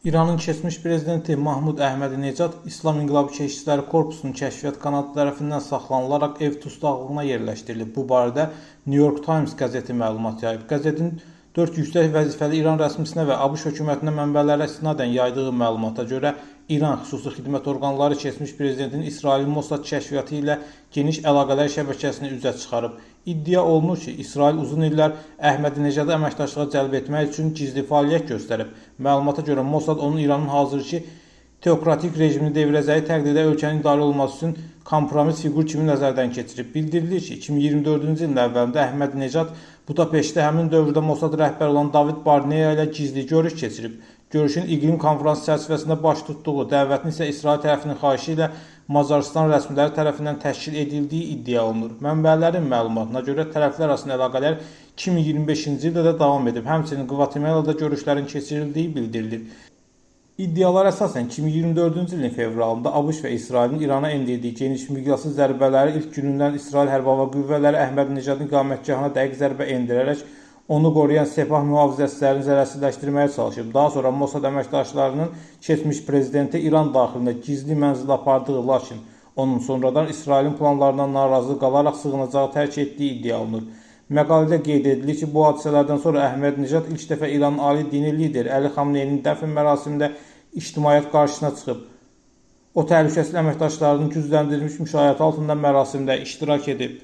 İranın keçmiş prezidenti Mahmud Əhmədi-Necad İslam İnqilabı Keşikçiləri Korpusunun kəşfiyyat kanadı tərəfindən saxlanılaraq ev dustaqlığına yerləşdirilib. Bu barədə New York Times qəzeti məlumat yayıb. Qəzetin 4 yüksək vəzifəli İran rəsmisinə və ABŞ hökumətinə mənbələrə istinadən yaydığı məlumata görə İran xüsusi xidmət orqanları keçmiş prezidentin İsrail Mossad kəşfiyyatı ilə geniş əlaqələr şəbəkəsini üzə çıxarıb. İddia olunur ki, İsrail uzun illər Əhmədi-Necadı əməkdaşlığa cəlb etmək üçün gizli fəaliyyət göstərib. Məlumata görə Mossad onun İranın hazırki teokratik rejimini devirəcəyi təqdirdə ölkənin idarə olunması üçün kompromis fiqur kimi nəzərdən keçirib. Bildirilir ki, 2024-cü ilin əvvəlində Əhmədi-Necad Budapeştdə həmin dövrdə Mossad rəhbəri olan David Barneya ilə gizli görüş keçirib. Görüşün iqlim konfransı çərçivəsində baş tutduğu, dəvətin isə İsrail tərəfinin xahişi ilə Macarıstan rəsmiləri tərəfindən təşkil edildiyi iddia olunur. Mənbələrin məlumatına görə tərəflər arasında əlaqələr 2025-ci ildə də davam edib. Həmçinin Qvatemalada görüşlərin keçirildiyi bildirilir. İddialar əsasən 2024-cü ilin fevralında ABŞ və İsrailin İrana endirdiyi geniş miqyaslı zərbələri ilk günündən İsrail Hərbi Hava Qüvvələri Əhmədi-Necadın iqamətgahına dəqiq zərbə endirərək onu qoruyan Sepah mühafizəçilərini zərərsizləşdirməyə çalışıb. Daha sonra Mossad əməkdaşlarının keçmiş prezidenti İran daxilində gizli mənzil apardığı, lakin onun sonradan İsrailin planlarından narazı qalaraq sığınacağı tərk etdiyi iddia olunur. Məqalədə qeyd edilir ki, bu hadisələrdən sonra Əhmədi-Necad ilk dəfə İranın ali dini lideri Əli Xamneyinin dəfn mərasimində ictimaiyyət qarşısına çıxıb. O, təhlükəsiz əməkdaşlarının gücləndirilmiş müşayiəti altında mərasimdə iştirak edib.